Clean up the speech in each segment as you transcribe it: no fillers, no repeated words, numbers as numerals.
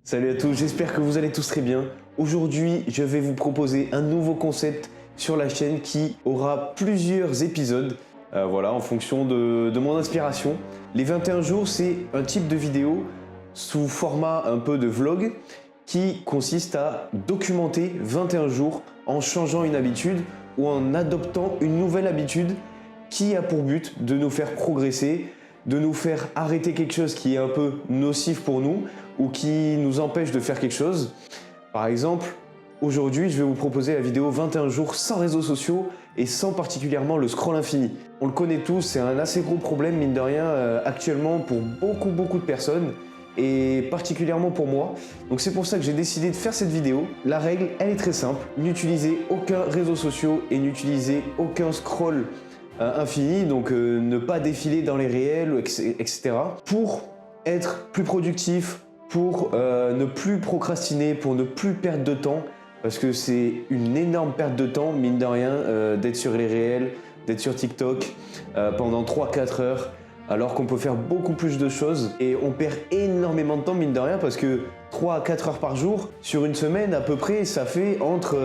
Salut à tous, j'espère que vous allez tous très bien. Aujourd'hui, je vais vous proposer un nouveau concept sur la chaîne qui aura plusieurs épisodes, en fonction de mon inspiration. Les 21 jours, c'est un type de vidéo sous format un peu de vlog qui consiste à documenter 21 jours en changeant une habitude ou en adoptant une nouvelle habitude qui a pour but de nous faire progresser, de nous faire arrêter quelque chose qui est un peu nocif pour nous ou qui nous empêche de faire quelque chose. Par exemple, aujourd'hui, je vais vous proposer la vidéo 21 jours sans réseaux sociaux et sans particulièrement le scroll infini. On le connaît tous, c'est un assez gros problème, mine de rien, actuellement pour beaucoup de personnes et particulièrement pour moi. Donc c'est pour ça que j'ai décidé de faire cette vidéo. La règle, elle est très simple. N'utilisez aucun réseau social et n'utilisez aucun scroll infini, donc ne pas défiler dans les réels, etc. Pour être plus productif, pour ne plus procrastiner, pour ne plus perdre de temps, parce que c'est une énorme perte de temps, mine de rien, d'être sur les réels, d'être sur TikTok pendant 3-4 heures, alors qu'on peut faire beaucoup plus de choses et on perd énormément de temps, mine de rien, parce que 3 à 4 heures par jour, sur une semaine à peu près, ça fait entre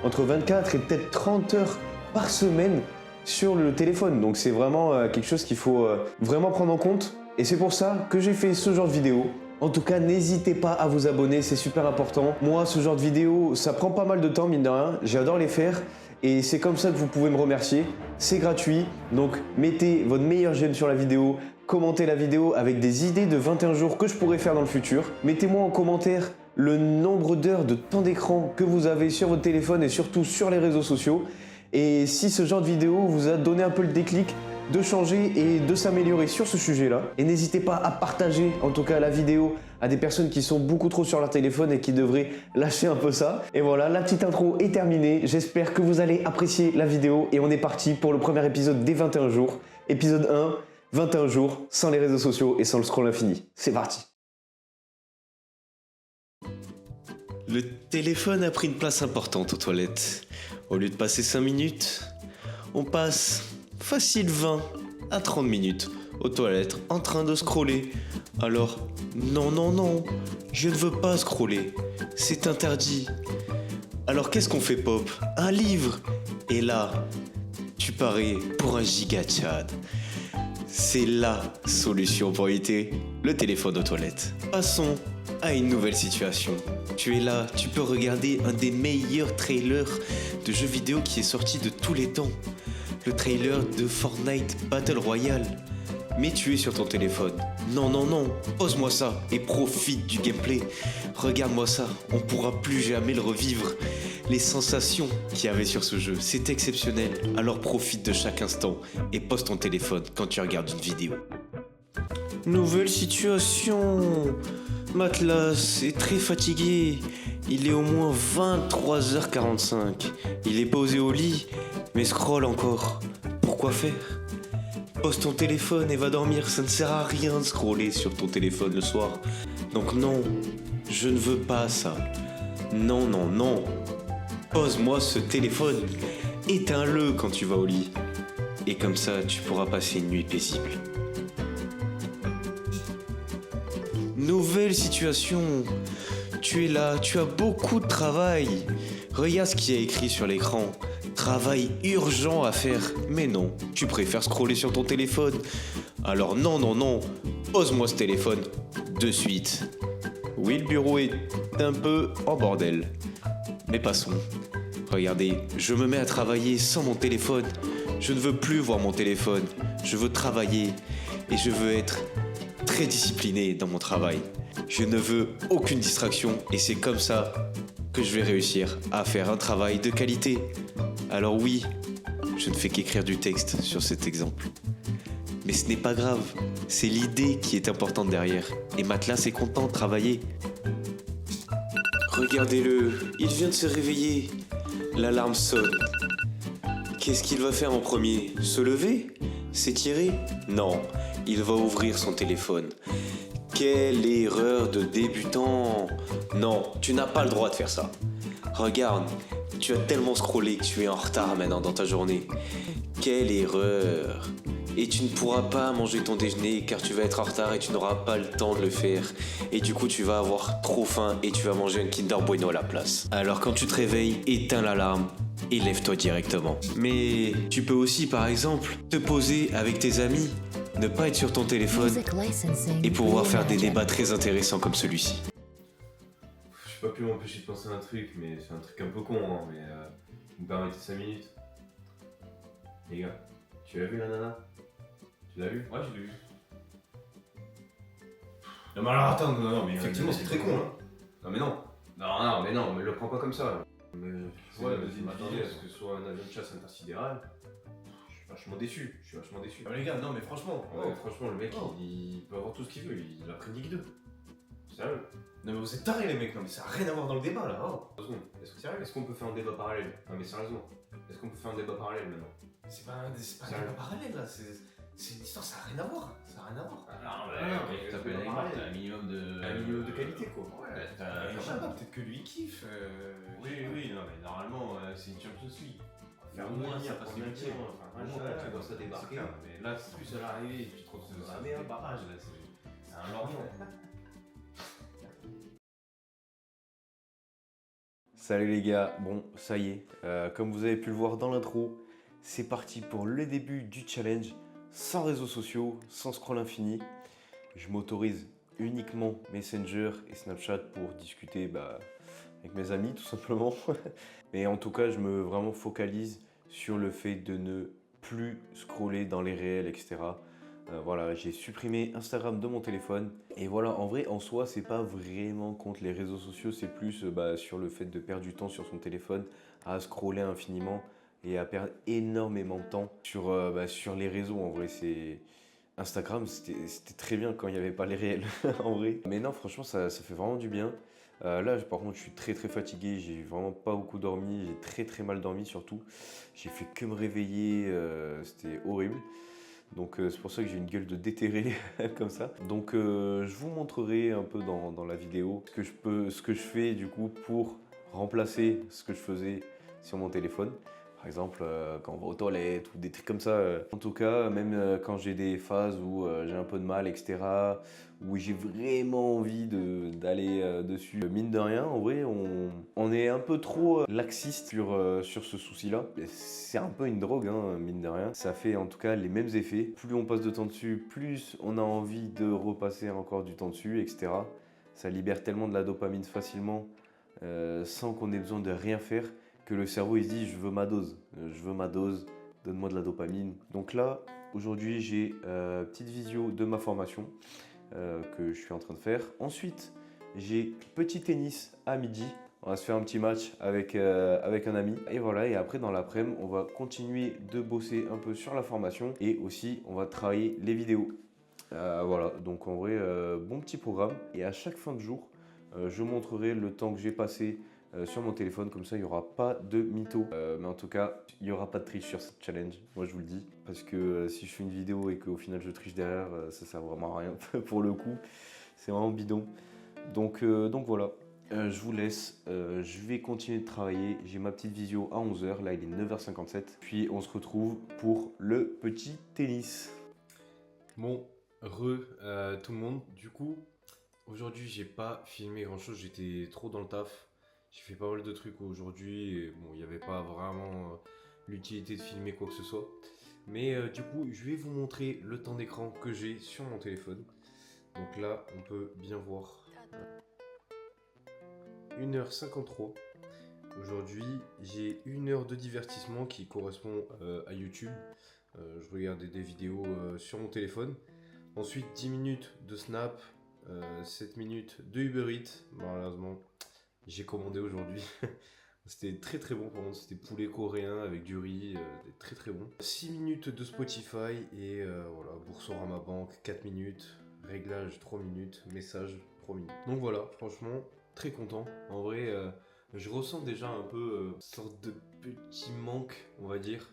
24 et peut-être 30 heures par semaine sur le téléphone. Donc c'est vraiment quelque chose qu'il faut vraiment prendre en compte. Et c'est pour ça que j'ai fait ce genre de vidéo. En tout cas, n'hésitez pas à vous abonner, c'est super important. Moi, ce genre de vidéo, ça prend pas mal de temps, mine de rien. J'adore les faire. Et c'est comme ça que vous pouvez me remercier. C'est gratuit. Donc, mettez votre meilleur j'aime sur la vidéo. Commentez la vidéo avec des idées de 21 jours que je pourrais faire dans le futur. Mettez-moi en commentaire le nombre d'heures de temps d'écran que vous avez sur votre téléphone et surtout sur les réseaux sociaux. Et si ce genre de vidéo vous a donné un peu le déclic de changer et de s'améliorer sur ce sujet-là. Et n'hésitez pas à partager en tout cas la vidéo à des personnes qui sont beaucoup trop sur leur téléphone et qui devraient lâcher un peu ça. Et voilà, la petite intro est terminée. J'espère que vous allez apprécier la vidéo et on est parti pour le premier épisode des 21 jours. Épisode 1, 21 jours sans les réseaux sociaux et sans le scroll infini. C'est parti. Le téléphone a pris une place importante aux toilettes. Au lieu de passer 5 minutes, on passe facile 20 à 30 minutes aux toilettes en train de scroller. Alors, non, je ne veux pas scroller. C'est interdit. Alors qu'est-ce qu'on fait, Pop? Un livre. Et là, tu parais pour un giga Tchad. C'est la solution pour éviter le téléphone aux toilettes. Passons à une nouvelle situation. Tu es là, tu peux regarder un des meilleurs trailers de jeux vidéo qui est sorti de tous les temps. Le trailer de Fortnite Battle Royale. Mais tu es sur ton téléphone. Non, pose-moi ça et profite du gameplay. Regarde-moi ça, on pourra plus jamais le revivre. Les sensations qu'il y avait sur ce jeu, c'est exceptionnel. Alors profite de chaque instant et pose ton téléphone quand tu regardes une vidéo. Nouvelle situation. Matlas est très fatigué. Il est au moins 23h45. Il est posé au lit, mais scrolle encore. Pourquoi faire? Pose ton téléphone et va dormir. Ça ne sert à rien de scroller sur ton téléphone le soir. Donc non, je ne veux pas ça. Non. Pose-moi ce téléphone. Éteins-le quand tu vas au lit. Et comme ça, tu pourras passer une nuit paisible. Nouvelle situation. Tu es là, tu as beaucoup de travail. Regarde ce qu'il y a écrit sur l'écran. Travail urgent à faire. Mais non, tu préfères scroller sur ton téléphone. Alors non. Pose-moi ce téléphone de suite. Oui, le bureau est un peu en bordel. Mais passons. Regardez, je me mets à travailler sans mon téléphone. Je ne veux plus voir mon téléphone. Je veux travailler et je veux être très discipliné dans mon travail. Je ne veux aucune distraction et c'est comme ça que je vais réussir à faire un travail de qualité. Alors oui, je ne fais qu'écrire du texte sur cet exemple. Mais ce n'est pas grave, c'est l'idée qui est importante derrière. Et Matlas est content de travailler. Regardez-le, il vient de se réveiller. L'alarme sonne. Qu'est-ce qu'il va faire en premier? Se lever? S'étirer? Non, il va ouvrir son téléphone. Quelle erreur de débutant! Non, tu n'as pas le droit de faire ça. Regarde, tu as tellement scrollé que tu es en retard maintenant dans ta journée. Quelle erreur! et tu ne pourras pas manger ton déjeuner car tu vas être en retard et tu n'auras pas le temps de le faire. Et du coup, tu vas avoir trop faim et tu vas manger un Kinder Bueno à la place. Alors quand tu te réveilles, éteins l'alarme et lève-toi directement. Mais tu peux aussi, par exemple, te poser avec tes amis, ne pas être sur ton téléphone et pouvoir faire des débats très intéressants comme celui-ci. Je peux pas pu m'empêcher de penser à un truc, mais c'est un truc un peu con, hein, mais vous me permettez 5 minutes. Les gars, tu l'as vu la nana? Tu l'as vu? Ouais, je l'ai vu. Non mais alors attends, non, mais Effectivement, c'est très con, hein. Non mais non, non, mais le prends pas comme ça. Mais Ouais, vas-y, vas-y, m'attendais à ce dis-le. que ce soit un avion de chasse intersidéral. Je suis vachement déçu, Ah, les gars, non, mais franchement. Ouais, franchement, le mec, Oh. il peut avoir tout ce qu'il veut, il a pris Nick 2. Sérieux? Non, mais vous êtes tarés, les mecs, non, mais ça a rien à voir dans le débat là. Oh. Est-ce qu'on peut faire un débat parallèle? Non mais sérieusement, est-ce qu'on peut faire un débat parallèle maintenant? C'est pas un Sérieux. débat parallèle là, c'est une histoire, ça a rien à voir. Ça a rien à voir. mais t'appelles un Neymar, débat t'as un minimum de. Un minimum de qualité quoi. Ouais, je sais pas, peut-être que lui il kiffe. Oui, non mais normalement c'est une Champions League. Faire Au moins, moins, ça ça passe passe une une tienne. tienne. Enfin, voilà, tu vois ça débarquer. Mais là, c'est plus à l'arrivée, tu te retrouves dans un meilleur barrage là. C'est un lorient. Salut les gars, bon ça y est, comme vous avez pu le voir dans l'intro, c'est parti pour le début du challenge, sans réseaux sociaux, sans scroll infini. Je m'autorise uniquement Messenger et Snapchat pour discuter avec mes amis tout simplement. Mais en tout cas je me vraiment focalise sur le fait de ne plus scroller dans les réels, etc. Voilà, j'ai supprimé Instagram de mon téléphone. Et voilà, en vrai, en soi, c'est pas vraiment contre les réseaux sociaux, c'est plus sur le fait de perdre du temps sur son téléphone, à scroller infiniment et à perdre énormément de temps sur les réseaux. En vrai, c'est Instagram, c'était très bien quand il n'y avait pas les réels, en vrai. Mais non, franchement, ça fait vraiment du bien. Là, par contre, je suis très fatigué, j'ai vraiment pas beaucoup dormi, j'ai très mal dormi surtout. J'ai fait que me réveiller, c'était horrible. Donc c'est pour ça que j'ai une gueule de déterré comme ça. Donc je vous montrerai un peu dans la vidéo ce que je fais du coup pour remplacer ce que je faisais sur mon téléphone. Par exemple quand on va aux toilettes ou des trucs comme ça. En tout cas, même quand j'ai des phases où j'ai un peu de mal, etc. Où j'ai vraiment envie d'aller dessus. Mine de rien, en vrai, on est un peu trop laxiste sur ce souci-là. C'est un peu une drogue, hein, mine de rien. Ça fait en tout cas les mêmes effets. Plus on passe de temps dessus, plus on a envie de repasser encore du temps dessus, etc. Ça libère tellement de la dopamine facilement, sans qu'on ait besoin de rien faire, que le cerveau il se dit je veux ma dose, donne-moi de la dopamine. Donc là, aujourd'hui, j'ai petite visio de ma formation que je suis en train de faire. Ensuite, j'ai petit tennis à midi. On va se faire un petit match avec un ami. Et voilà, et après dans l'après-midi, on va continuer de bosser un peu sur la formation et aussi on va travailler les vidéos. Voilà, donc en vrai, bon petit programme. Et à chaque fin de jour, je montrerai le temps que j'ai passé sur mon téléphone, comme ça il n'y aura pas de mytho. Mais en tout cas, il n'y aura pas de triche sur cette challenge, moi je vous le dis. Parce que si je fais une vidéo et qu'au final je triche derrière, ça sert vraiment à rien pour le coup. C'est vraiment bidon. Donc voilà, je vous laisse. Je vais continuer de travailler. J'ai ma petite visio à 11h, là il est 9h57. Puis on se retrouve pour le petit tennis. Bon, tout le monde. Du coup, aujourd'hui j'ai pas filmé grand chose, j'étais trop dans le taf. J'ai fait pas mal de trucs aujourd'hui et bon, il n'y avait pas vraiment l'utilité de filmer quoi que ce soit. Mais du coup, je vais vous montrer le temps d'écran que j'ai sur mon téléphone. Donc là, on peut bien voir 1h53. Aujourd'hui, j'ai 1 heure de divertissement qui correspond à YouTube. Je regardais des vidéos sur mon téléphone. Ensuite, 10 minutes de Snap, 7 minutes de Uber Eats. Malheureusement, j'ai commandé aujourd'hui. C'était très bon par contre, c'était poulet coréen avec du riz, très bon. 6 minutes de Spotify et voilà, Boursorama Banque, 4 minutes, réglage 3 minutes, message 3 minutes. Donc voilà, franchement, très content. En vrai, je ressens déjà un peu une sorte de petit manque, on va dire.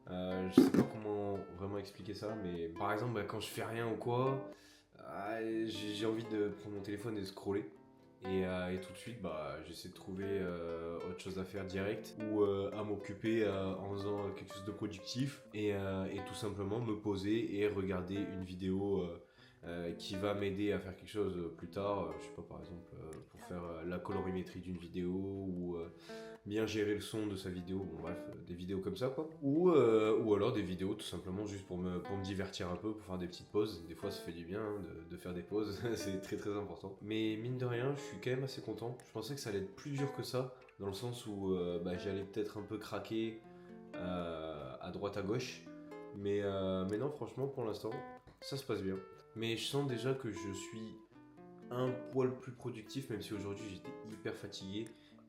Je sais pas comment vraiment expliquer ça, mais par exemple, quand je fais rien ou quoi, j'ai envie de prendre mon téléphone et de scroller. Et tout de suite, j'essaie de trouver autre chose à faire direct ou à m'occuper en faisant quelque chose de productif et tout simplement me poser et regarder une vidéo qui va m'aider à faire quelque chose plus tard. Je sais pas, par exemple, pour faire la colorimétrie d'une vidéo ou bien gérer le son de sa vidéo. Bon, bref, des vidéos comme ça, quoi. Ou alors des vidéos tout simplement juste pour me divertir un peu, pour faire des petites pauses. Des fois, ça fait du bien hein, de faire des pauses, c'est très très important. Mais mine de rien, je suis quand même assez content. Je pensais que ça allait être plus dur que ça, dans le sens où j'allais peut-être un peu craquer à droite à gauche. Mais non, franchement, pour l'instant, ça se passe bien. Mais je sens déjà que je suis un poil plus productif, même si aujourd'hui j'étais hyper fatigué.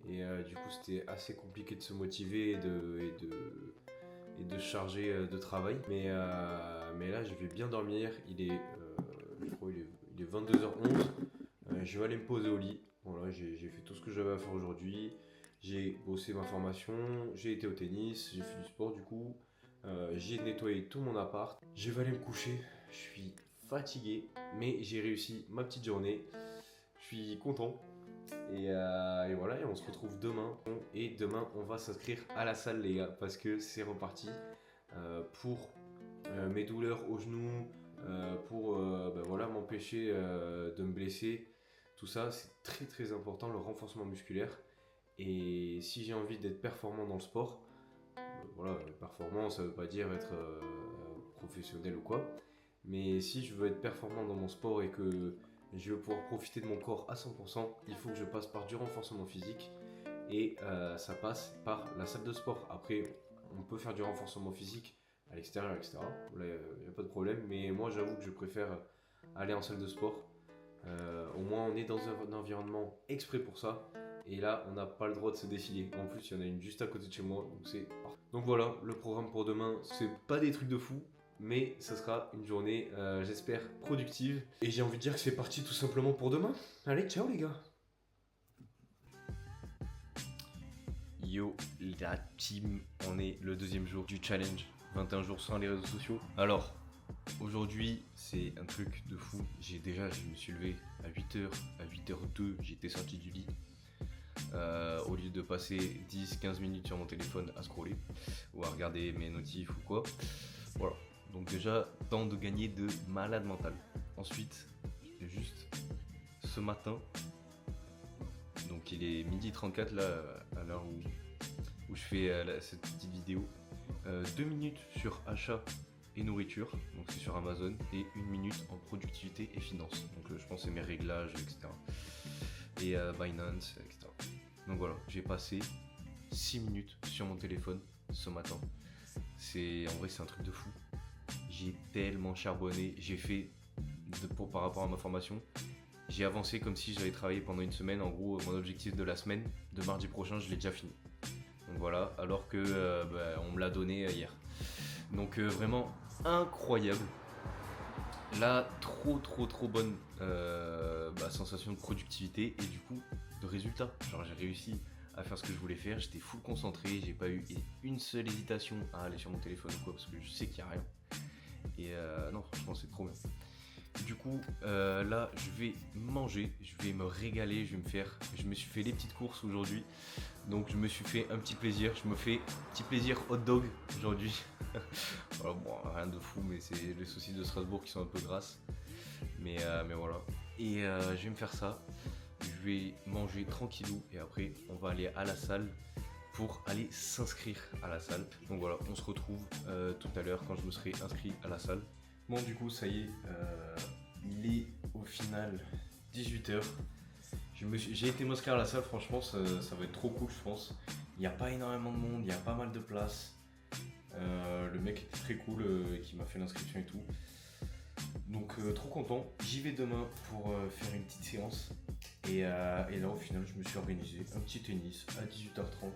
Et du coup, c'était assez compliqué de se motiver et de charger de travail. Mais là, je vais bien dormir. Je crois il est 22h11. Je vais aller me poser au lit. Voilà, j'ai fait tout ce que j'avais à faire aujourd'hui. J'ai bossé ma formation. J'ai été au tennis. J'ai fait du sport du coup. J'ai nettoyé tout mon appart. Je vais aller me coucher. Je suis fatigué, mais j'ai réussi ma petite journée. Je suis content. Et voilà, et on se retrouve demain. Et demain, on va s'inscrire à la salle, les gars, parce que c'est reparti pour mes douleurs aux genoux, pour voilà, m'empêcher de me blesser. Tout ça, c'est très très important, le renforcement musculaire. Et si j'ai envie d'être performant dans le sport, voilà, performant, ça veut pas dire être professionnel ou quoi. Mais si je veux être performant dans mon sport et que je veux pouvoir profiter de mon corps à 100%, il faut que je passe par du renforcement physique. Et ça passe par la salle de sport. Après, on peut faire du renforcement physique à l'extérieur, etc. Là, il n'y a pas de problème. Mais moi, j'avoue que je préfère aller en salle de sport. Au moins, on est dans un environnement exprès pour ça. Et là, on n'a pas le droit de se défiler. En plus, il y en a une juste à côté de chez moi. Donc, c'est parfait. Donc voilà, le programme pour demain, c'est pas des trucs de fou. Mais ça sera une journée, j'espère, productive. Et j'ai envie de dire que c'est parti tout simplement pour demain. Allez, ciao les gars. Yo la team, on est le deuxième jour du challenge, 21 jours sans les réseaux sociaux. Alors, aujourd'hui, c'est un truc de fou. Je me suis levé à 8h, à 8h02, j'étais sorti du lit. Au lieu de passer 10-15 minutes sur mon téléphone à scroller ou à regarder mes notifs ou quoi. Voilà. Donc déjà, temps de gagner de malade mental. Ensuite, juste ce matin, donc il est 12h34 là, à l'heure où je fais cette petite vidéo. 2 minutes sur achat et nourriture, donc c'est sur Amazon, et 1 minute en productivité et finance. Donc je pense que c'est mes réglages, etc. Et Binance, etc. Donc voilà, j'ai passé 6 minutes sur mon téléphone ce matin. En vrai, c'est un truc de fou. J'ai tellement charbonné, j'ai fait par rapport à ma formation, j'ai avancé comme si j'avais travaillé pendant une semaine. En gros, mon objectif de la semaine, de mardi prochain, je l'ai déjà fini. Donc voilà, alors que on me l'a donné hier. Donc vraiment incroyable. Là, trop bonne sensation de productivité et du coup de résultat. Genre j'ai réussi à faire ce que je voulais faire, j'étais full concentré, j'ai pas eu une seule hésitation à aller sur mon téléphone ou quoi parce que je sais qu'il n'y a rien. Et non, franchement, c'est trop bien. Du coup, là, je vais manger, je vais me régaler, je me suis fait les petites courses aujourd'hui. Donc, je me suis fait un petit plaisir. Je me fais un petit plaisir hot dog aujourd'hui. Alors, bon, rien de fou, mais c'est les saucisses de Strasbourg qui sont un peu grasses. Mais voilà. Et je vais me faire ça. Je vais manger tranquillou et après, on va aller à la salle pour aller s'inscrire à la salle. Donc voilà, on se retrouve tout à l'heure quand je me serai inscrit à la salle. Bon, du coup, ça y est, il est au final 18h. J'ai été m'inscrire à la salle, franchement, ça va être trop cool, je pense. Il n'y a pas énormément de monde, il y a pas mal de place. Le mec était très cool qui m'a fait l'inscription et tout. Donc, trop content. J'y vais demain pour faire une petite séance. Et là, au final, je me suis organisé un petit tennis à 18h30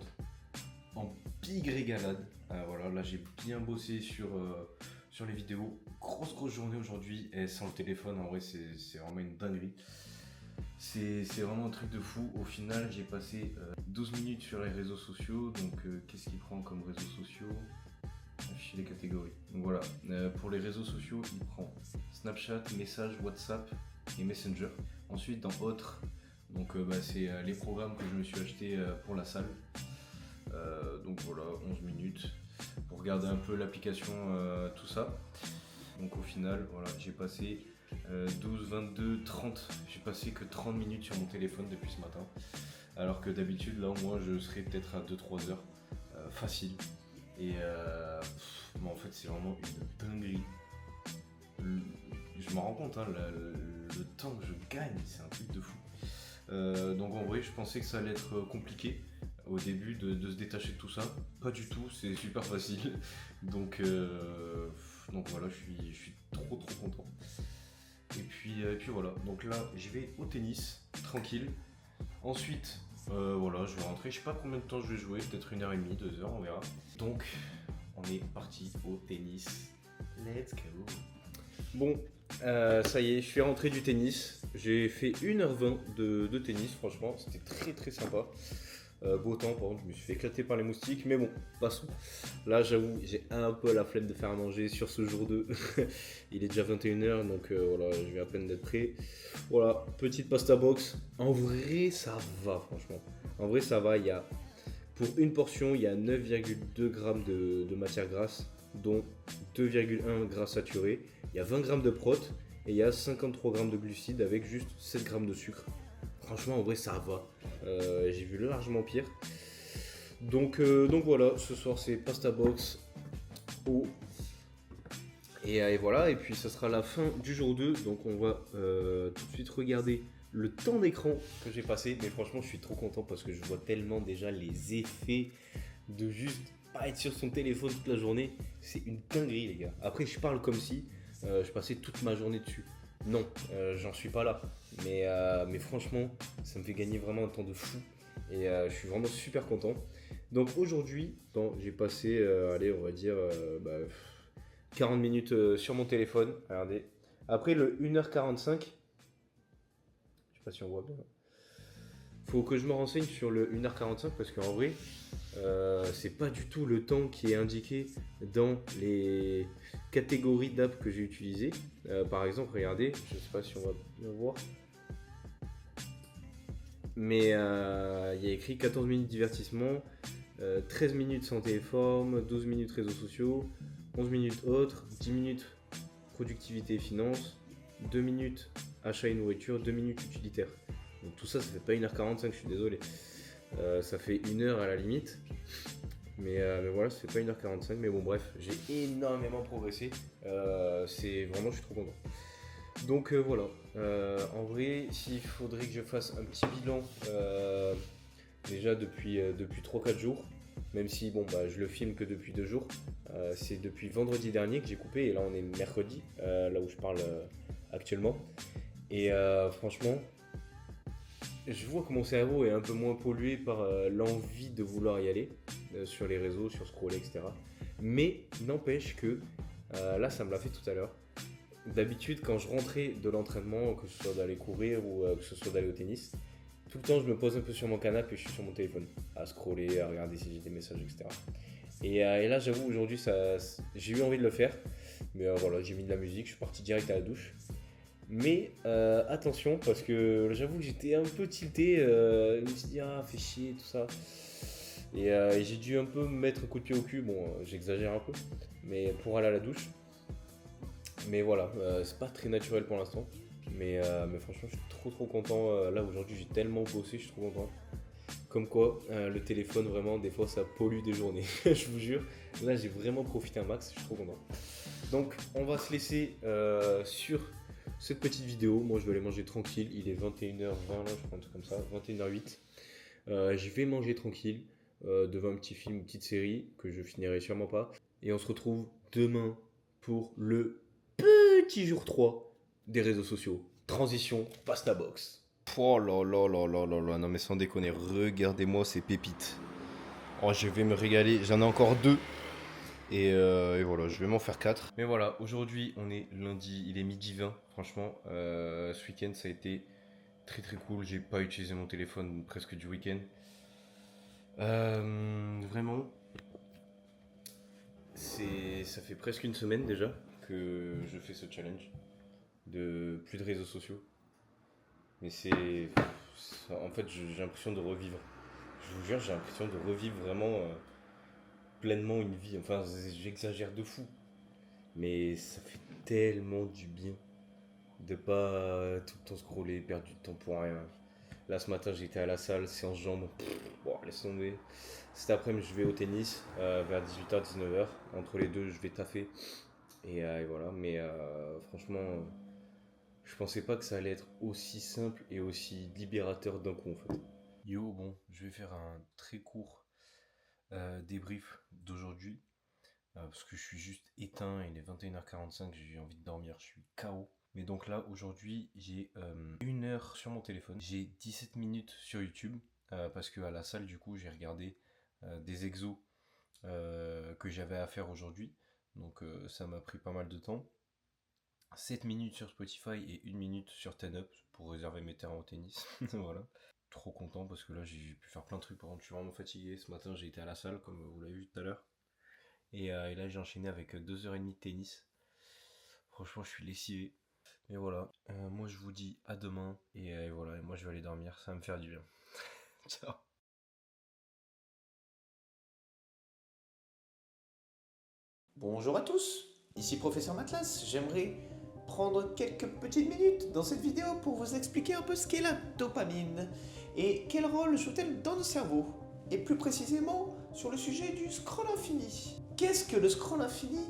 en big régalade. Voilà, là, j'ai bien bossé sur les vidéos. Grosse journée aujourd'hui. Et sans le téléphone, en vrai, c'est vraiment une dinguerie. C'est vraiment un truc de fou. Au final, j'ai passé 12 minutes sur les réseaux sociaux. Donc, qu'est-ce qu'il prend comme réseaux sociaux ? Afficher les catégories. Donc voilà, pour les réseaux sociaux, il prend Snapchat, Message, WhatsApp et Messenger. Ensuite, dans Autres, Donc c'est les programmes que je me suis acheté pour la salle. Donc voilà, 11 minutes pour regarder un peu l'application, tout ça. Donc au final, voilà, j'ai passé 12, 22, 30. J'ai passé que 30 minutes sur mon téléphone depuis ce matin. Alors que d'habitude, là au moins, je serais peut-être à 2-3 heures. Facile. Et mais en fait, c'est vraiment une dinguerie. Je me rends compte, hein, le temps que je gagne, c'est un truc de fou. Donc en vrai, je pensais que ça allait être compliqué au début de se détacher de tout ça. Pas du tout, c'est super facile. Donc voilà, je suis trop content. Et puis voilà, donc là je vais au tennis, tranquille. Ensuite, voilà, je vais rentrer. Je sais pas combien de temps je vais jouer, peut-être 1h30, 2h, on verra. Donc on est parti au tennis. Let's go. Bon, ça y est, je suis rentré du tennis. J'ai fait 1h20 de tennis, franchement, c'était très sympa. Beau temps, par contre, je me suis fait éclater par les moustiques, mais bon, passons. Là, j'avoue, j'ai un peu la flemme de faire à manger sur ce jour 2. Il est déjà 21h, donc voilà, je viens à peine d'être prêt. Voilà, petite pasta box. En vrai, ça va, franchement. En vrai, ça va. Pour une portion, il y a 9,2 grammes de matière grasse, dont 2,1 gras saturés. Il y a 20 grammes de prot et il y a 53 grammes de glucides avec juste 7 grammes de sucre. Franchement, en vrai, ça va. J'ai vu largement pire. Donc voilà, ce soir c'est pasta box eau. Et voilà, et puis ça sera la fin du jour 2. Donc on va tout de suite regarder le temps d'écran que j'ai passé. Mais franchement, je suis trop content parce que je vois tellement déjà les effets de juste pas être sur son téléphone toute la journée. C'est une dinguerie, les gars. Après, je parle comme si je passais toute ma journée dessus. Non, j'en suis pas là. Mais franchement, ça me fait gagner vraiment un temps de fou. Et je suis vraiment super content. Donc aujourd'hui, j'ai passé, allez, on va dire, 40 minutes sur mon téléphone. Regardez. Après le 1h45, je sais pas si on voit bien. Faut que je me renseigne sur le 1h45 parce qu'en vrai, c'est pas du tout le temps qui est indiqué dans les catégories d'app que j'ai utilisées. Par exemple, regardez, je sais pas si on va bien voir. Mais il y a écrit 14 minutes divertissement, 13 minutes santé et forme, 12 minutes réseaux sociaux, 11 minutes autres, 10 minutes productivité et finance, 2 minutes achat et nourriture, 2 minutes utilitaire. Donc tout ça, ça fait pas 1h45, je suis désolé. Ça fait 1h à la limite. Mais voilà, ça fait pas 1h45. Mais bon, bref, j'ai énormément progressé. C'est vraiment, je suis trop content. Donc voilà. En vrai, s'il faudrait que je fasse un petit bilan déjà depuis 3-4 jours, même si bon bah je le filme que depuis 2 jours, c'est depuis vendredi dernier que j'ai coupé et là on est mercredi, là où je parle actuellement. Et franchement, je vois que mon cerveau est un peu moins pollué par l'envie de vouloir y aller sur les réseaux, sur scroller, etc. Mais n'empêche que là ça me l'a fait tout à l'heure. D'habitude, quand je rentrais de l'entraînement, que ce soit d'aller courir ou que ce soit d'aller au tennis, tout le temps je me pose un peu sur mon canapé et je suis sur mon téléphone, à scroller, à regarder si j'ai des messages, etc. Et là, j'avoue, aujourd'hui, j'ai eu envie de le faire. Mais voilà, j'ai mis de la musique, je suis parti direct à la douche. Mais attention, parce que j'avoue que j'étais un peu tilté. Je me suis dit, ah, fais chier, tout ça. Et j'ai dû un peu me mettre un coup de pied au cul. Bon, j'exagère un peu, mais pour aller à la douche. Mais voilà, c'est pas très naturel pour l'instant. Mais franchement, je suis trop content. Là, aujourd'hui, j'ai tellement bossé, je suis trop content. Comme quoi, le téléphone, vraiment, des fois, ça pollue des journées. Je vous jure. Là, j'ai vraiment profité un max, je suis trop content. Donc, on va se laisser sur cette petite vidéo. Moi, je vais aller manger tranquille. Il est 21h20, là, je crois, un truc comme ça. 21h08. Je vais manger tranquille devant un petit film, une petite série que je finirai sûrement pas. Et on se retrouve demain pour le petit jour 3 des réseaux sociaux. Transition, pasta box. Oh là là là là là là, non mais sans déconner, regardez-moi ces pépites. Oh, je vais me régaler, j'en ai encore 2. Et voilà, je vais m'en faire 4. Mais voilà, aujourd'hui on est lundi, il est midi 20. Franchement, ce week-end ça a été très cool. J'ai pas utilisé mon téléphone presque du week-end. Vraiment, ça fait presque une semaine déjà que je fais ce challenge de plus de réseaux sociaux. Mais ça fait, j'ai l'impression de revivre. Je vous jure, j'ai l'impression de revivre vraiment pleinement une vie. Enfin, j'exagère de fou. Mais ça fait tellement du bien de pas tout le temps scroller, perdre du temps pour rien. Là, ce matin, j'étais à la salle, séance jambes. Bon, laisse tomber. Cet après-midi, je vais au tennis vers 18h-19h. Entre les deux, je vais taffer. Et voilà. Mais franchement, je pensais pas que ça allait être aussi simple et aussi libérateur d'un coup, en fait. Yo, bon, je vais faire un très court débrief d'aujourd'hui. Parce que je suis juste éteint, il est 21h45, j'ai envie de dormir, je suis KO. Mais donc là, aujourd'hui, j'ai 1 heure sur mon téléphone, j'ai 17 minutes sur YouTube, parce qu'à la salle, du coup, j'ai regardé des exos que j'avais à faire aujourd'hui. Donc ça m'a pris pas mal de temps. 7 minutes sur Spotify et 1 minute sur 10up pour réserver mes terrains au tennis. Voilà. Trop content parce que là, j'ai pu faire plein de trucs. Par contre, je suis vraiment fatigué. Ce matin, j'ai été à la salle, comme vous l'avez vu tout à l'heure. Et là, j'ai enchaîné avec 2h30 de tennis. Franchement, je suis lessivé. Mais voilà, moi je vous dis à demain. Et voilà, moi je vais aller dormir, ça va me faire du bien. Ciao. Bonjour à tous, ici Professeur Matlas. J'aimerais prendre quelques petites minutes dans cette vidéo pour vous expliquer un peu ce qu'est la dopamine et quel rôle joue-t-elle dans notre cerveau. Et plus précisément sur le sujet du scroll infini. Qu'est-ce que le scroll infini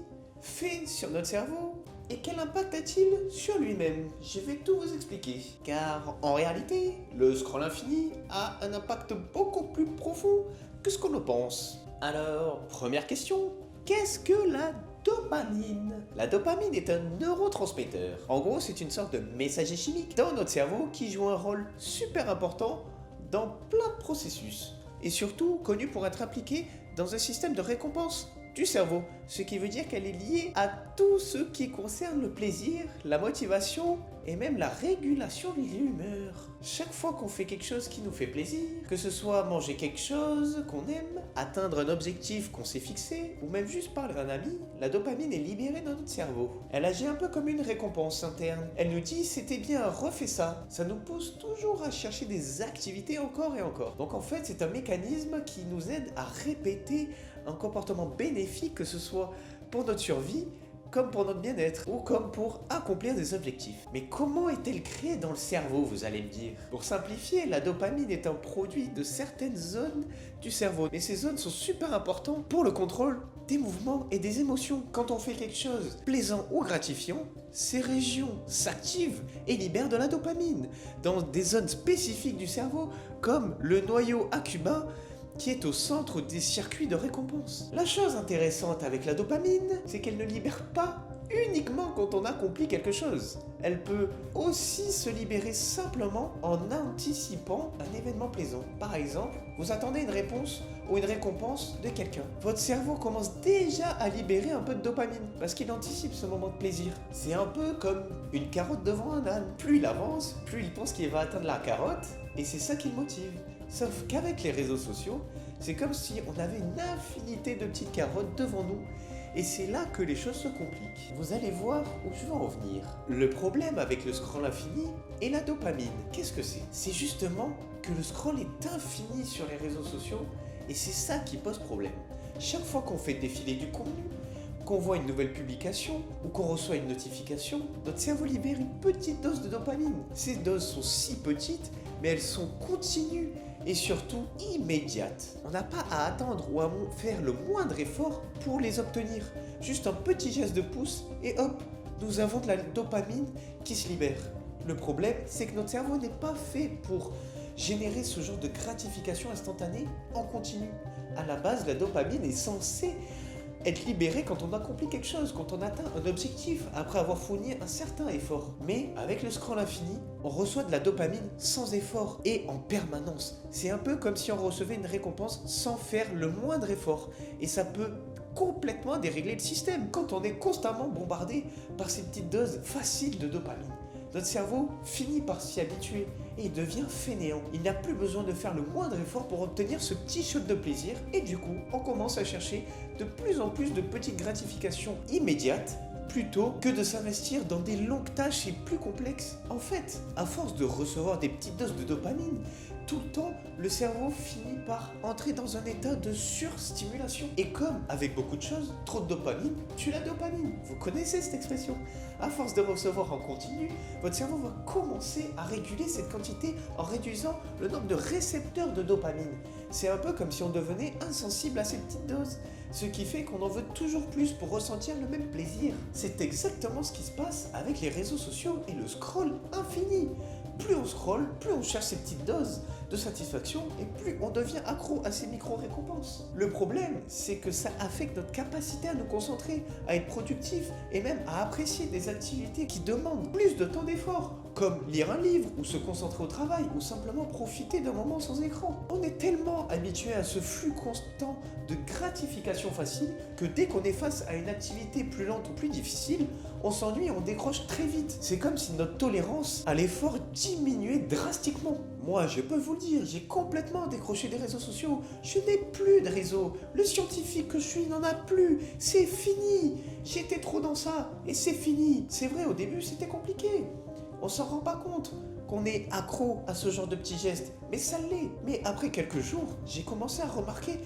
fait sur notre cerveau et quel impact a-t-il sur lui-même? Je vais tout vous expliquer. Car en réalité, le scroll infini a un impact beaucoup plus profond que ce qu'on le pense. Alors, première question, qu'est-ce que la dopamine? La dopamine est un neurotransmetteur. En gros, c'est une sorte de messager chimique dans notre cerveau qui joue un rôle super important dans plein de processus. Et surtout connu pour être appliquée dans un système de récompense du cerveau, ce qui veut dire qu'elle est liée à tout ce qui concerne le plaisir, la motivation et même la régulation de l'humeur. Chaque fois qu'on fait quelque chose qui nous fait plaisir, que ce soit manger quelque chose qu'on aime, atteindre un objectif qu'on s'est fixé, ou même juste parler à un ami, la dopamine est libérée dans notre cerveau. Elle agit un peu comme une récompense interne. Elle nous dit c'était bien, refais ça. Ça nous pousse toujours à chercher des activités encore et encore. Donc en fait, c'est un mécanisme qui nous aide à répéter un comportement bénéfique, que ce soit pour notre survie, comme pour notre bien-être, ou comme pour accomplir des objectifs. Mais comment est-elle créée dans le cerveau, vous allez me dire? Pour simplifier, la dopamine est un produit de certaines zones du cerveau. Mais ces zones sont super importantes pour le contrôle des mouvements et des émotions. Quand on fait quelque chose de plaisant ou gratifiant, ces régions s'activent et libèrent de la dopamine dans des zones spécifiques du cerveau, comme le noyau accumbens, qui est au centre des circuits de récompense. La chose intéressante avec la dopamine, c'est qu'elle ne libère pas uniquement quand on accomplit quelque chose. Elle peut aussi se libérer simplement en anticipant un événement plaisant. Par exemple, vous attendez une réponse ou une récompense de quelqu'un. Votre cerveau commence déjà à libérer un peu de dopamine parce qu'il anticipe ce moment de plaisir. C'est un peu comme une carotte devant un âne. Plus il avance, plus il pense qu'il va atteindre la carotte et c'est ça qui le motive. Sauf qu'avec les réseaux sociaux, c'est comme si on avait une infinité de petites carottes devant nous. Et c'est là que les choses se compliquent. Vous allez voir où je veux en venir. Le problème avec le scroll infini est la dopamine. Qu'est-ce que c'est? C'est justement que le scroll est infini sur les réseaux sociaux et c'est ça qui pose problème. Chaque fois qu'on fait défiler du contenu, qu'on voit une nouvelle publication ou qu'on reçoit une notification, notre cerveau libère une petite dose de dopamine. Ces doses sont si petites, mais elles sont continues et surtout immédiates. On n'a pas à attendre ou à faire le moindre effort pour les obtenir. Juste un petit geste de pouce et hop, nous avons de la dopamine qui se libère. Le problème, c'est que notre cerveau n'est pas fait pour générer ce genre de gratification instantanée en continu. À la base, la dopamine est censée être libérée quand on accomplit quelque chose, quand on atteint un objectif, après avoir fourni un certain effort. Mais avec le scroll infini, on reçoit de la dopamine sans effort et en permanence. C'est un peu comme si on recevait une récompense sans faire le moindre effort. Et ça peut complètement dérégler le système quand on est constamment bombardé par ces petites doses faciles de dopamine. Notre cerveau finit par s'y habituer et devient fainéant. Il n'a plus besoin de faire le moindre effort pour obtenir ce petit shot de plaisir et du coup, on commence à chercher de plus en plus de petites gratifications immédiates, plutôt que de s'investir dans des longues tâches et plus complexes. En fait, à force de recevoir des petites doses de dopamine, tout le temps, le cerveau finit par entrer dans un état de surstimulation. Et comme avec beaucoup de choses, trop de dopamine tue la dopamine. Vous connaissez cette expression? À force de recevoir en continu, votre cerveau va commencer à réguler cette quantité en réduisant le nombre de récepteurs de dopamine. C'est un peu comme si on devenait insensible à ces petites doses, ce qui fait qu'on en veut toujours plus pour ressentir le même plaisir. C'est exactement ce qui se passe avec les réseaux sociaux et le scroll infini. Plus on scrolle, plus on cherche ces petites doses de satisfaction et plus on devient accro à ces micro-récompenses. Le problème, c'est que ça affecte notre capacité à nous concentrer, à être productif et même à apprécier des activités qui demandent plus de temps d'effort, comme lire un livre ou se concentrer au travail ou simplement profiter d'un moment sans écran. On est tellement habitué à ce flux constant de gratification facile que dès qu'on est face à une activité plus lente ou plus difficile, on s'ennuie et on décroche très vite. C'est comme si notre tolérance à l'effort diminuait drastiquement. Moi, je peux vous le dire, j'ai complètement décroché des réseaux sociaux. Je n'ai plus de réseau. Le scientifique que je suis n'en a plus. C'est fini. J'étais trop dans ça et c'est fini. C'est vrai, au début, c'était compliqué. On s'en rend pas compte qu'on est accro à ce genre de petits gestes, mais ça l'est. Mais après quelques jours, j'ai commencé à remarquer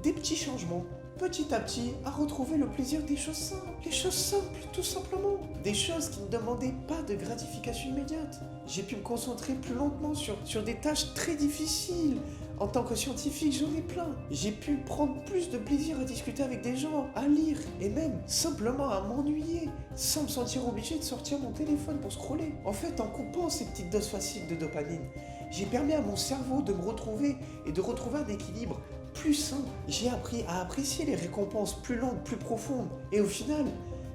des petits changements, petit à petit, à retrouver le plaisir des choses simples. Les choses simples, tout simplement. Des choses qui ne demandaient pas de gratification immédiate. J'ai pu me concentrer plus lentement sur des tâches très difficiles. En tant que scientifique, j'en ai plein. J'ai pu prendre plus de plaisir à discuter avec des gens, à lire et même simplement à m'ennuyer sans me sentir obligé de sortir mon téléphone pour scroller. En fait, en coupant ces petites doses faciles de dopamine, j'ai permis à mon cerveau de me retrouver et de retrouver un équilibre plus sain. J'ai appris à apprécier les récompenses plus longues, plus profondes. Et au final,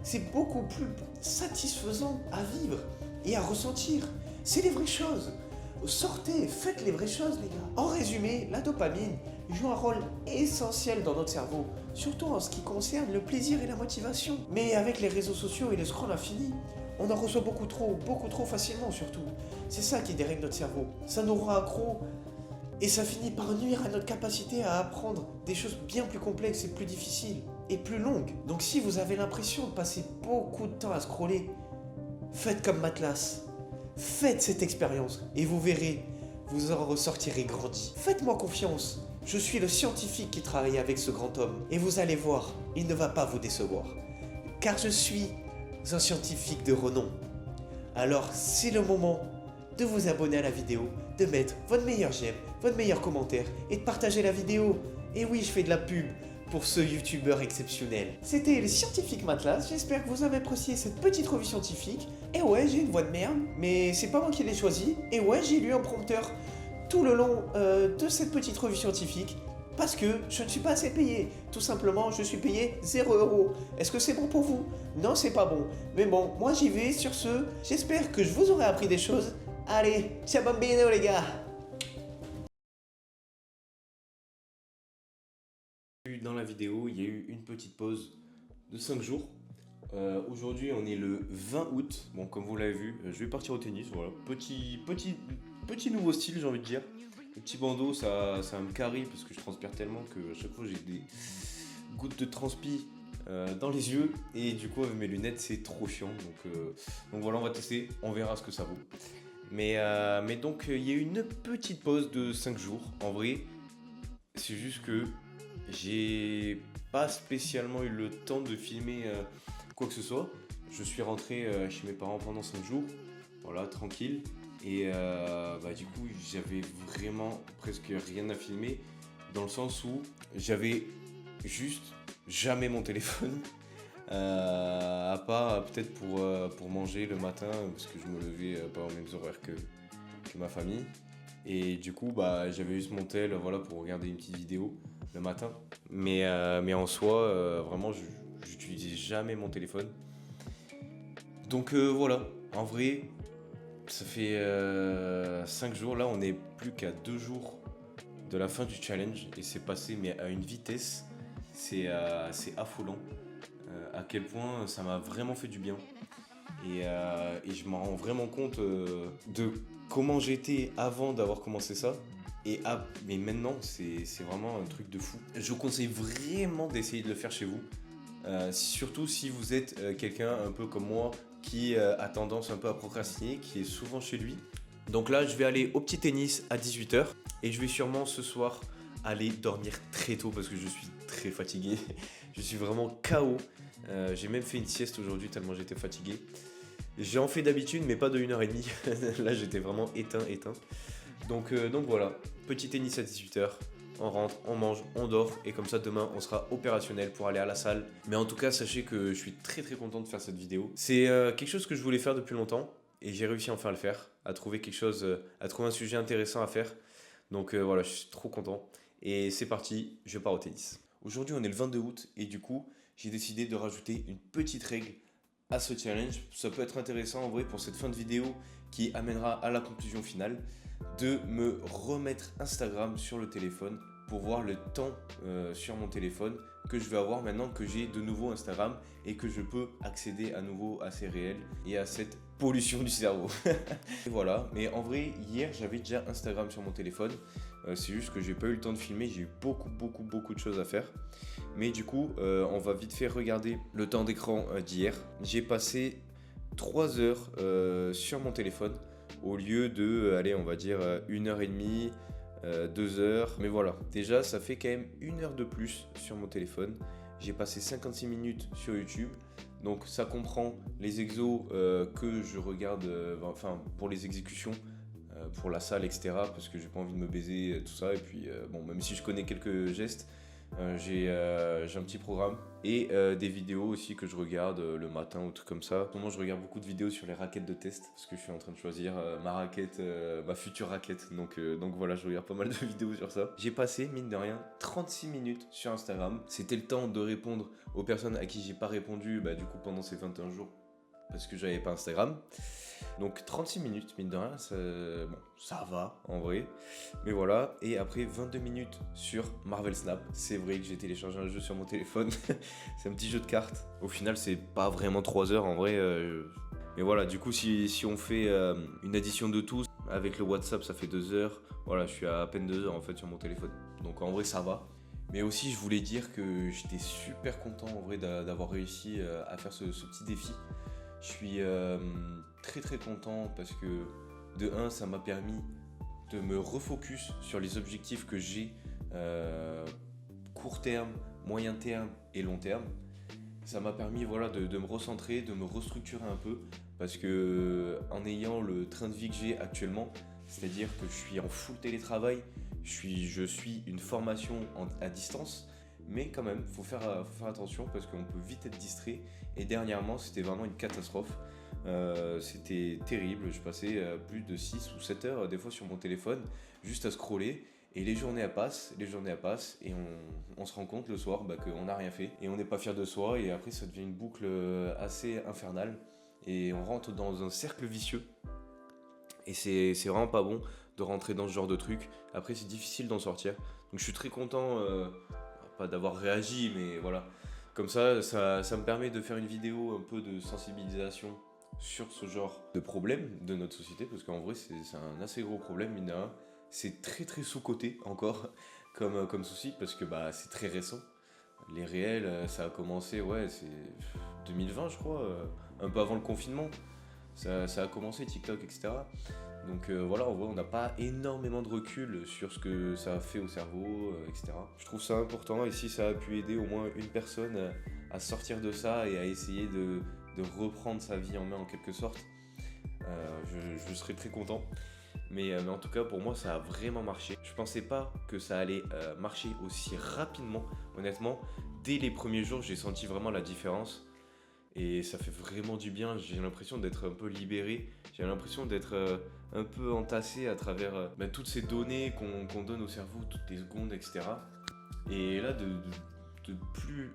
c'est beaucoup plus satisfaisant à vivre et à ressentir. C'est les vraies choses. Sortez, faites les vraies choses, les gars. En résumé, la dopamine joue un rôle essentiel dans notre cerveau, surtout en ce qui concerne le plaisir et la motivation. Mais avec les réseaux sociaux et le scroll infini, on en reçoit beaucoup trop facilement surtout. C'est ça qui dérègle notre cerveau. Ça nous rend accro et ça finit par nuire à notre capacité à apprendre des choses bien plus complexes et plus difficiles et plus longues. Donc si vous avez l'impression de passer beaucoup de temps à scroller, faites comme Matlas. Faites cette expérience et vous verrez, vous en ressortirez grandi. Faites-moi confiance, je suis le scientifique qui travaille avec ce grand homme et vous allez voir, il ne va pas vous décevoir. Car je suis un scientifique de renom. Alors c'est le moment de vous abonner à la vidéo, de mettre votre meilleur j'aime, votre meilleur commentaire et de partager la vidéo. Et oui, je fais de la pub pour ce youtubeur exceptionnel. C'était le scientifique Matlas, j'espère que vous avez apprécié cette petite revue scientifique. Et ouais, j'ai une voix de merde, mais c'est pas moi qui l'ai choisie. Et ouais, j'ai lu un prompteur tout le long de cette petite revue scientifique, parce que je ne suis pas assez payé. Tout simplement, je suis payé 0 €. Est-ce que c'est bon pour vous? Non, c'est pas bon. Mais bon, moi j'y vais. Sur ce, j'espère que je vous aurai appris des choses. Allez, ciao bambino les gars. Dans la vidéo, il y a eu une petite pause de 5 jours. Aujourd'hui, on est le 20 août. Bon, comme vous l'avez vu, je vais partir au tennis. Voilà, petit nouveau style, j'ai envie de dire. Le petit bandeau, ça me carie parce que je transpire tellement que à chaque fois j'ai des gouttes de transpi dans les yeux. Et du coup, avec mes lunettes, c'est trop chiant. Donc voilà, on va tester. On verra ce que ça vaut. Mais donc, il y a eu une petite pause de 5 jours. En vrai, c'est juste que j'ai pas spécialement eu le temps de filmer quoi que ce soit. Je suis rentré chez mes parents pendant 5 jours, voilà, tranquille. Et du coup, j'avais vraiment presque rien à filmer, dans le sens où j'avais juste jamais mon téléphone, à part peut-être pour manger le matin, parce que je me levais pas aux mêmes horaires que ma famille. Et du coup, j'avais juste mon tel, voilà, pour regarder une petite vidéo le matin. Mais en soi, vraiment, j'utilisais jamais mon téléphone. Donc voilà, en vrai, ça fait 5 jours. Là, on n'est plus qu'à 2 jours de la fin du challenge. Et c'est passé mais à une vitesse, c'est affolant. À quel point ça m'a vraiment fait du bien. Et je m'en rends vraiment compte de comment j'étais avant d'avoir commencé ça. Mais maintenant, c'est vraiment un truc de fou. Je vous conseille vraiment d'essayer de le faire chez vous. surtout si vous êtes quelqu'un un peu comme moi qui a tendance un peu à procrastiner, qui est souvent chez lui. Donc là, je vais aller au petit tennis à 18h et je vais sûrement ce soir aller dormir très tôt parce que je suis très fatigué. Je suis vraiment KO. J'ai même fait une sieste aujourd'hui tellement j'étais fatigué. J'en fais d'habitude mais pas de 1h30. Là, j'étais vraiment éteint. Donc voilà, petit tennis à 18h. On rentre, on mange, on dort et comme ça demain on sera opérationnel pour aller à la salle. Mais en tout cas sachez que je suis très content de faire cette vidéo. C'est quelque chose que je voulais faire depuis longtemps et j'ai réussi à enfin le faire, à trouver quelque chose, à trouver un sujet intéressant à faire. Donc voilà, je suis trop content et c'est parti, je pars au tennis. Aujourd'hui on est le 22 août et du coup j'ai décidé de rajouter une petite règle à ce challenge. Ça peut être intéressant en vrai pour cette fin de vidéo qui amènera à la conclusion finale, de me remettre Instagram sur le téléphone pour voir le temps sur mon téléphone que je vais avoir maintenant que j'ai de nouveau Instagram et que je peux accéder à nouveau à ces réels et à cette pollution du cerveau. Et voilà, mais en vrai hier j'avais déjà Instagram sur mon téléphone, c'est juste que j'ai pas eu le temps de filmer, j'ai eu beaucoup de choses à faire. Mais du coup on va vite fait regarder le temps d'écran d'hier. J'ai passé 3 heures sur mon téléphone au lieu de, allez, on va dire 1h30, 2 heures. Mais voilà, déjà, ça fait quand même 1 heure de plus sur mon téléphone. J'ai passé 56 minutes sur YouTube. Donc, ça comprend les exos que je regarde, enfin, pour les exécutions, pour la salle, etc. Parce que j'ai pas envie de me baiser, tout ça. Et puis, bon, même si je connais quelques gestes, j'ai un petit programme et des vidéos aussi que je regarde le matin ou trucs comme ça. En ce moment, je regarde beaucoup de vidéos sur les raquettes de test parce que je suis en train de choisir ma raquette, ma future raquette. Donc voilà, je regarde pas mal de vidéos sur ça. J'ai passé, mine de rien, 36 minutes sur Instagram. C'était le temps de répondre aux personnes à qui j'ai pas répondu du coup pendant ces 21 jours parce que j'avais pas Instagram. Donc 36 minutes, mine de rien, ça va en vrai. Mais voilà, et après 22 minutes sur Marvel Snap. C'est vrai que j'ai téléchargé un jeu sur mon téléphone. C'est un petit jeu de cartes. Au final, c'est pas vraiment 3 heures en vrai. Mais voilà, du coup, si on fait une addition de tout, avec le WhatsApp, ça fait 2 heures. Voilà, je suis à peine 2 heures en fait sur mon téléphone. Donc en vrai, ça va. Mais aussi, je voulais dire que j'étais super content en vrai d'avoir réussi à faire ce petit défi. Je suis très content parce que de 1, ça m'a permis de me refocus sur les objectifs que j'ai court terme, moyen terme et long terme. Ça m'a permis de me recentrer, de me restructurer un peu parce que en ayant le train de vie que j'ai actuellement, c'est-à-dire que je suis en full télétravail, je suis une formation à distance. Mais quand même, faut faire attention parce qu'on peut vite être distrait. Et dernièrement, c'était vraiment une catastrophe. C'était terrible. Je passais plus de 6 ou 7 heures des fois sur mon téléphone, juste à scroller. Et les journées passent. Et on se rend compte le soir qu'on n'a rien fait. Et on n'est pas fier de soi. Et après, ça devient une boucle assez infernale. Et on rentre dans un cercle vicieux. Et c'est vraiment pas bon de rentrer dans ce genre de truc. Après, c'est difficile d'en sortir. Donc je suis très content... pas d'avoir réagi, mais voilà. Comme ça me permet de faire une vidéo un peu de sensibilisation sur ce genre de problème de notre société, parce qu'en vrai, c'est un assez gros problème, mine de rien. C'est très sous-coté encore comme souci, parce que c'est très récent. Les réels, ça a commencé, c'est 2020, je crois, un peu avant le confinement. Ça a commencé, TikTok, etc. Donc voilà, en vrai, on n'a pas énormément de recul sur ce que ça a fait au cerveau, etc. Je trouve ça important et si ça a pu aider au moins une personne à sortir de ça et à essayer de reprendre sa vie en main en quelque sorte, je serais très content. Mais en tout cas, pour moi, ça a vraiment marché. Je pensais pas que ça allait marcher aussi rapidement. Honnêtement, dès les premiers jours, j'ai senti vraiment la différence. Et ça fait vraiment du bien, j'ai l'impression d'être un peu libéré, j'ai l'impression d'être un peu entassé à travers toutes ces données qu'on donne au cerveau toutes les secondes, etc. Et là, de plus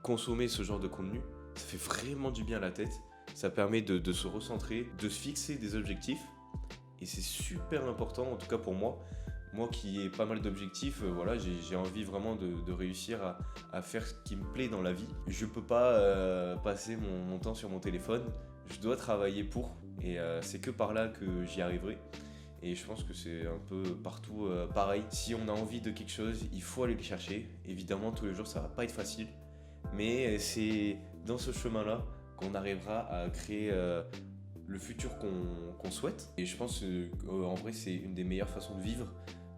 consommer ce genre de contenu, ça fait vraiment du bien à la tête, ça permet de se recentrer, de se fixer des objectifs, et c'est super important, en tout cas pour moi qui ai pas mal d'objectifs, j'ai envie vraiment de réussir à faire ce qui me plaît dans la vie. Je peux pas passer mon temps sur mon téléphone, je dois travailler pour, et c'est que par là que j'y arriverai. Et je pense que c'est un peu partout pareil. Si on a envie de quelque chose, il faut aller le chercher. Évidemment, tous les jours, ça va pas être facile, mais c'est dans ce chemin-là qu'on arrivera à créer le futur qu'on souhaite. Et je pense qu'en vrai, c'est une des meilleures façons de vivre,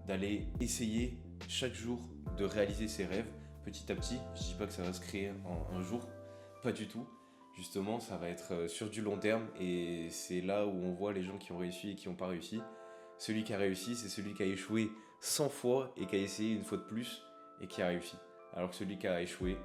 d'aller essayer chaque jour de réaliser ses rêves petit à petit. Je dis pas que ça va se créer en un jour, pas du tout. Justement, ça va être sur du long terme et c'est là où on voit les gens qui ont réussi et qui n'ont pas réussi. Celui qui a réussi, c'est celui qui a échoué 100 fois et qui a essayé une fois de plus et qui a réussi. Alors que celui qui a échoué,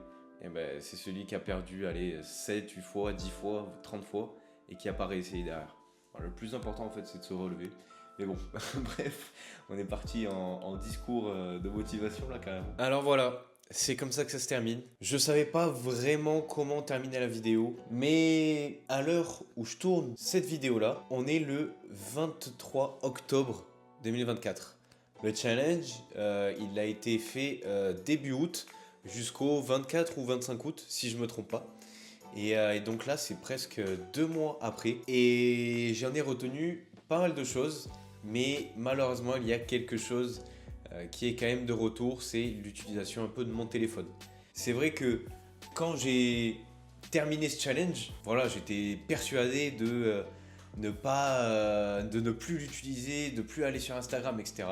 eh ben, c'est celui qui a perdu 7, 8 fois, 10 fois, 30 fois et qui n'a pas réessayé derrière. Alors, le plus important en fait, c'est de se relever. Mais bon, bref, on est parti en discours de motivation là carrément. Alors voilà, c'est comme ça que ça se termine. Je savais pas vraiment comment terminer la vidéo, mais à l'heure où je tourne cette vidéo là, on est le 23 octobre 2024. Le challenge, il a été fait début août jusqu'au 24 ou 25 août, si je me trompe pas. Et donc là, c'est presque 2 mois après. Et j'en ai retenu pas mal de choses, mais malheureusement, il y a quelque chose qui est quand même de retour, c'est l'utilisation un peu de mon téléphone. C'est vrai que quand j'ai terminé ce challenge, voilà, j'étais persuadé de ne plus l'utiliser, de plus aller sur Instagram, etc.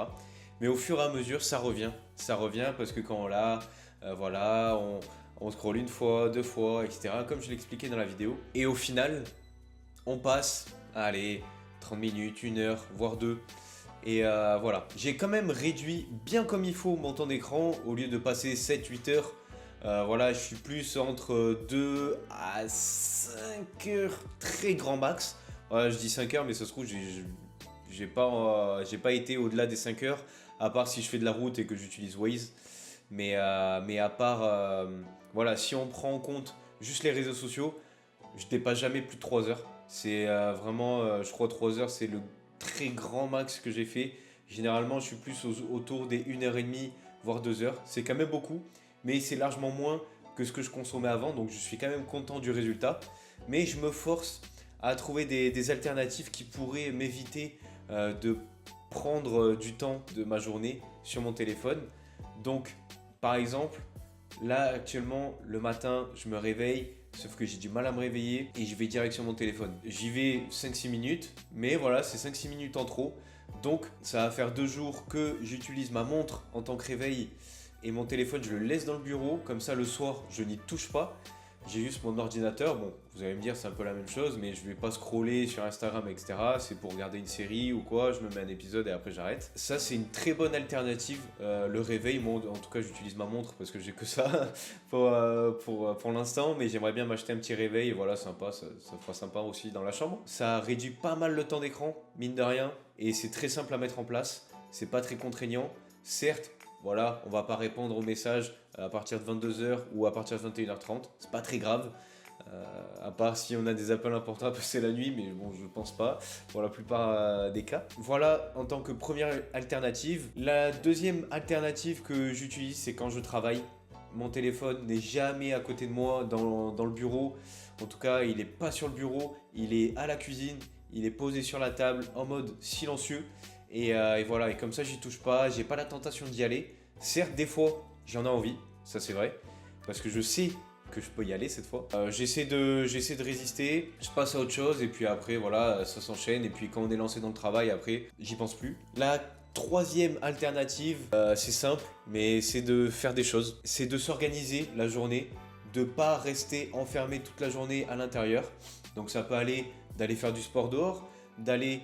Mais au fur et à mesure, ça revient parce que quand on l'a, voilà, on scrolle une fois, 2 fois, etc. Comme je l'expliquais dans la vidéo. Et au final, on passe, allez, 30 minutes, 1 heure, voire 2. Et voilà, j'ai quand même réduit bien comme il faut mon temps d'écran. Au lieu de passer 7-8 heures, voilà, je suis plus entre 2 à 5 heures, très grand max. Voilà, je dis 5 heures, mais ça se trouve, j'ai pas été au-delà des 5 heures, à part si je fais de la route et que j'utilise Waze. Mais à part, voilà, si on prend en compte juste les réseaux sociaux, je dépasse jamais plus de 3 heures. C'est vraiment, je crois 3 heures, c'est le très grand max que j'ai fait. Généralement, je suis plus autour des 1h30, voire 2 heures. C'est quand même beaucoup, mais c'est largement moins que ce que je consommais avant, donc je suis quand même content du résultat. Mais je me force à trouver des alternatives qui pourraient m'éviter de prendre du temps de ma journée sur mon téléphone. Donc, par exemple, là actuellement, le matin, je me réveille, sauf que j'ai du mal à me réveiller et je vais direct sur mon téléphone. J'y vais 5-6 minutes, mais voilà, c'est 5-6 minutes en trop. Donc, ça va faire 2 jours que j'utilise ma montre en tant que réveil et mon téléphone, je le laisse dans le bureau. Comme ça, le soir, je n'y touche pas. J'ai juste mon ordinateur. Bon, vous allez me dire, c'est un peu la même chose, mais je vais pas scroller sur Instagram, etc. C'est pour regarder une série ou quoi. Je me mets un épisode et après j'arrête. Ça, c'est une très bonne alternative. Le réveil, moi, en tout cas, j'utilise ma montre parce que j'ai que ça pour l'instant. Mais j'aimerais bien m'acheter un petit réveil. Et voilà, sympa. Ça fera sympa aussi dans la chambre. Ça réduit pas mal le temps d'écran, mine de rien. Et c'est très simple à mettre en place. C'est pas très contraignant. Certes, voilà, on va pas répondre aux messages à partir de 22h ou à partir de 21h30. C'est pas très grave. À part si on a des appels importants à passer la nuit, mais bon, je pense pas pour la plupart des cas. Voilà en tant que première alternative. La deuxième alternative que j'utilise, c'est quand je travaille. Mon téléphone n'est jamais à côté de moi dans le bureau. En tout cas, il n'est pas sur le bureau, il est à la cuisine, il est posé sur la table en mode silencieux. Et voilà, et comme ça, j'y touche pas, j'ai pas la tentation d'y aller. Certes, des fois, j'en ai envie, ça c'est vrai, parce que je sais que je peux y aller cette fois. J'essaie de résister, je passe à autre chose et puis après voilà, ça s'enchaîne et puis quand on est lancé dans le travail, après j'y pense plus. La troisième alternative, c'est simple, mais c'est de faire des choses. C'est de s'organiser la journée, de pas rester enfermé toute la journée à l'intérieur. Donc ça peut aller d'aller faire du sport dehors, d'aller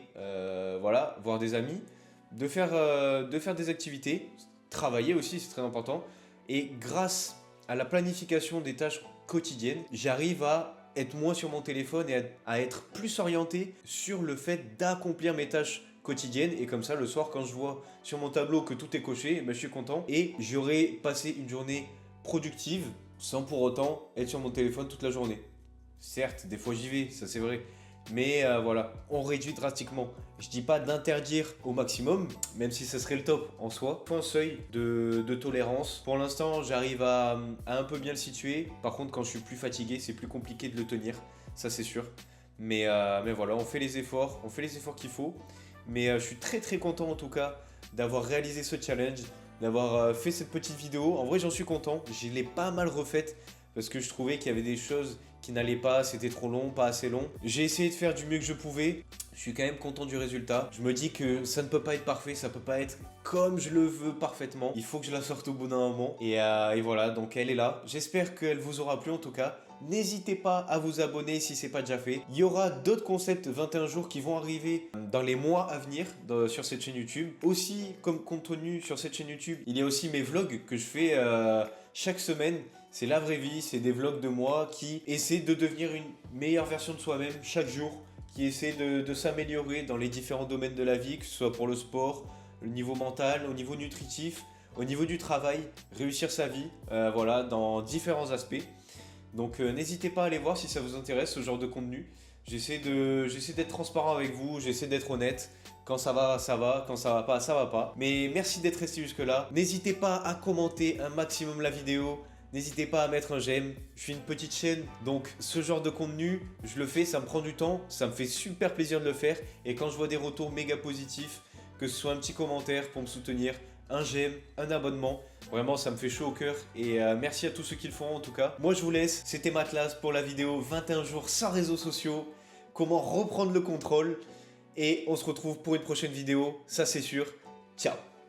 voilà, voir des amis, de faire des activités, travailler aussi, c'est très important. Et grâce à la planification des tâches quotidiennes, j'arrive à être moins sur mon téléphone et à être plus orienté sur le fait d'accomplir mes tâches quotidiennes. Et comme ça, le soir, quand je vois sur mon tableau que tout est coché, ben, je suis content. Et j'aurai passé une journée productive sans pour autant être sur mon téléphone toute la journée. Certes, des fois j'y vais, ça c'est vrai. Mais voilà, on réduit drastiquement. Je dis pas d'interdire au maximum, même si ça serait le top en soi. Un seuil de tolérance. Pour l'instant, j'arrive à un peu bien le situer. Par contre, quand je suis plus fatigué, c'est plus compliqué de le tenir. Ça, c'est sûr. Mais voilà, on fait les efforts qu'il faut. Mais je suis très très content en tout cas d'avoir réalisé ce challenge, d'avoir fait cette petite vidéo. En vrai, j'en suis content. Je l'ai pas mal refaite parce que je trouvais qu'il y avait des choses qui n'allaient pas, c'était trop long, pas assez long. J'ai essayé de faire du mieux que je pouvais. Je suis quand même content du résultat. Je me dis que ça ne peut pas être parfait, ça peut pas être comme je le veux parfaitement. Il faut que je la sorte au bout d'un moment. Et voilà, donc elle est là. J'espère qu'elle vous aura plu en tout cas. N'hésitez pas à vous abonner si c'est pas déjà fait. Il y aura d'autres concepts 21 jours qui vont arriver dans les mois à venir sur cette chaîne YouTube. Aussi, comme contenu sur cette chaîne YouTube, il y a aussi mes vlogs que je fais chaque semaine. C'est la vraie vie, c'est des vlogs de moi qui essaient de devenir une meilleure version de soi-même chaque jour, qui essaient de s'améliorer dans les différents domaines de la vie, que ce soit pour le sport, le niveau mental, au niveau nutritif, au niveau du travail, réussir sa vie, voilà, dans différents aspects. Donc n'hésitez pas à aller voir si ça vous intéresse ce genre de contenu. J'essaie d'être transparent avec vous, j'essaie d'être honnête. Quand ça va, ça va. Quand ça va pas, ça va pas. Mais merci d'être resté jusque là. N'hésitez pas à commenter un maximum la vidéo. N'hésitez pas à mettre un j'aime. Je suis une petite chaîne, donc ce genre de contenu, je le fais, ça me prend du temps. Ça me fait super plaisir de le faire. Et quand je vois des retours méga positifs, que ce soit un petit commentaire pour me soutenir, un j'aime, un abonnement, vraiment ça me fait chaud au cœur et merci à tous ceux qui le font en tout cas. Moi je vous laisse, c'était Matlas pour la vidéo 21 jours sans réseaux sociaux, comment reprendre le contrôle et on se retrouve pour une prochaine vidéo, ça c'est sûr. Ciao.